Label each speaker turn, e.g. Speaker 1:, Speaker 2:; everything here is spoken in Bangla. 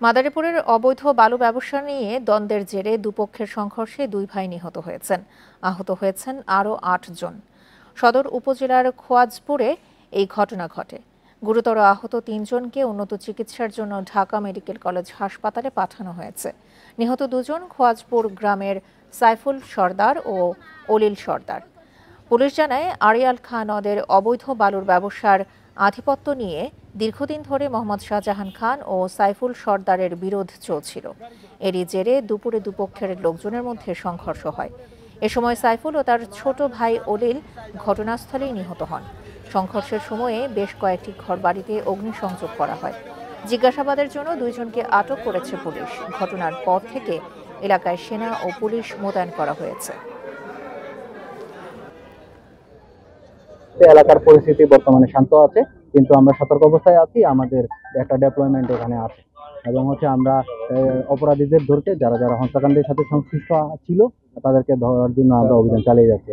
Speaker 1: মাদারীপুরের অবৈধ বালু ব্যবসা নিয়ে দ্বন্দ্বের জেরে দুপক্ষের সংঘর্ষে 2 ভাই নিহত হয়েছেন। আহত হয়েছেন আরও 8 জন। সদর উপজেলার খোয়াজপুরে এই ঘটনা ঘটে। গুরুতর আহত 3 জনকে উন্নত চিকিৎসার জন্য ঢাকা মেডিকেল কলেজ হাসপাতালে পাঠানো হয়েছে। নিহত 2 জন খোয়াজপুর গ্রামের সাইফুল সর্দার ও অলিল সর্দার। পুলিশ জানায়, আড়িয়াল খাঁ নদের অবৈধ বালুর ব্যবসার আধিপত্য নিয়ে দীর্ঘদিন ধরে মোহাম্মদ শাহজাহান খান ও সাইফুল সর্দারের বিরোধ চলছিল। এরই জেরে দুপুরে দুপক্ষের লোকজনের মধ্যে সংঘর্ষ হয়। এ সময় সাইফুল ও তার ছোট ভাই অলিল ঘটনাস্থলেই নিহত হন। সংঘর্ষের সময়ে বেশ কয়েকটি ঘরবাড়িতে অগ্নিসংযোগ করা হয়। জিজ্ঞাসাবাদের জন্য 2 জনকে আটক করেছে পুলিশ। ঘটনার পর থেকে এলাকায় সেনা ও পুলিশ মোতায়েন করা হয়েছে।
Speaker 2: এলাকার পরিস্থিতি বর্তমানে শান্ত আছে, কিন্তু আমরা সতর্ক অবস্থায় আছি। আমাদের একটা ডেপ্লয়মেন্ট এখানে আছে এবং আমরা অপরাধীদের ধরতে, যারা যারা হত্যাকাণ্ডের সাথে সংশ্লিষ্ট ছিল, তাদেরকে ধরার জন্য আমরা অভিযান চালিয়ে যাচ্ছি।